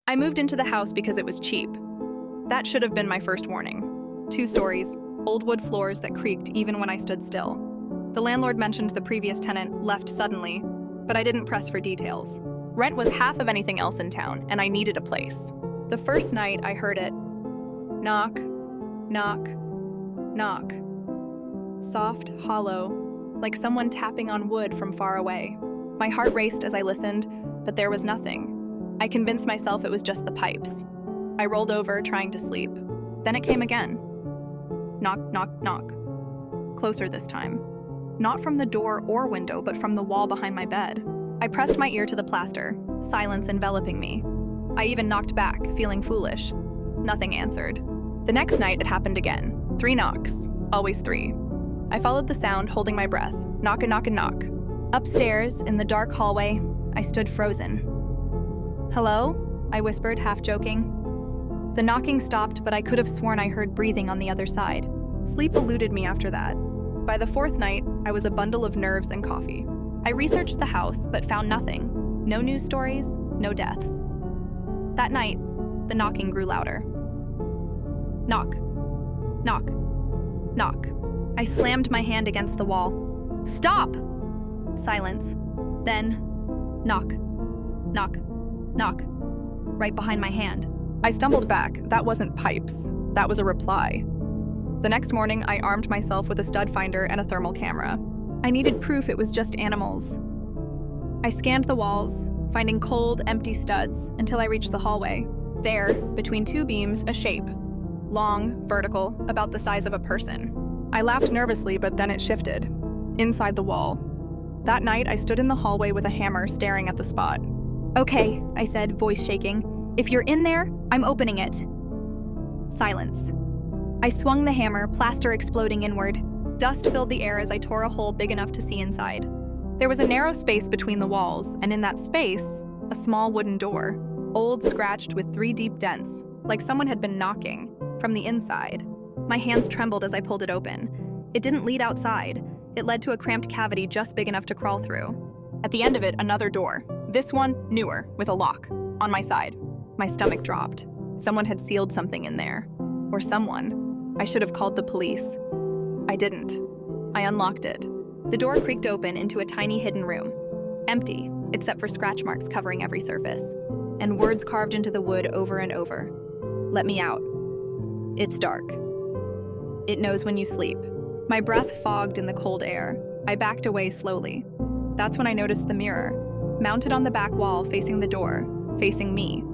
I moved into the house because it was cheap. That should have been my first warning. 2 stories, old wood floors that creaked even when I stood still. The landlord mentioned the previous tenant left suddenly, but I didn't press for details. Rent was half of anything else in town, and I needed a place. The first night I heard it. Knock, knock, knock. Soft, hollow, like someone tapping on wood from far away. My heart raced as I listened, but there was nothing. I convinced myself it was just the pipes. I rolled over, trying to sleep. Then it came again. Knock, knock, knock. Closer this time. Not from the door or window, but from the wall behind my bed. I pressed my ear to the plaster, silence enveloping me. I even knocked back, feeling foolish. Nothing answered. The next night, it happened again. 3 knocks. Always 3. I followed the sound, holding my breath. Knock and knock and knock. Upstairs, in the dark hallway, I stood frozen. "Hello?" I whispered, half joking. The knocking stopped, but I could have sworn I heard breathing on the other side. Sleep eluded me after that. By the 4th night, I was a bundle of nerves and coffee. I researched the house, but found nothing. No news stories, no deaths. That night, the knocking grew louder. Knock. Knock. Knock. I slammed my hand against the wall. "Stop!" Silence. Then, knock. Knock. Knock. Right behind my hand. I stumbled back. That wasn't pipes. That was a reply. The next morning, I armed myself with a stud finder and a thermal camera. I needed proof it was just animals. I scanned the walls, finding cold, empty studs, until I reached the hallway. There, between 2 beams, a shape. Long, vertical, about the size of a person. I laughed nervously, but then it shifted. Inside the wall. That night, I stood in the hallway with a hammer staring at the spot. "Okay," I said, voice shaking. "If you're in there, I'm opening it." Silence. I swung the hammer, plaster exploding inward. Dust filled the air as I tore a hole big enough to see inside. There was a narrow space between the walls, and in that space, a small wooden door, old, scratched with 3 deep dents, like someone had been knocking, from the inside. My hands trembled as I pulled it open. It didn't lead outside. It led to a cramped cavity just big enough to crawl through. At the end of it, another door. This one, newer, with a lock. On my side. My stomach dropped. Someone had sealed something in there. Or someone. I should have called the police. I didn't. I unlocked it. The door creaked open into a tiny hidden room. Empty, except for scratch marks covering every surface. And words carved into the wood over and over. "Let me out. It's dark. It knows when you sleep." My breath fogged in the cold air. I backed away slowly. That's when I noticed the mirror. Mounted on the back wall facing the door, facing me,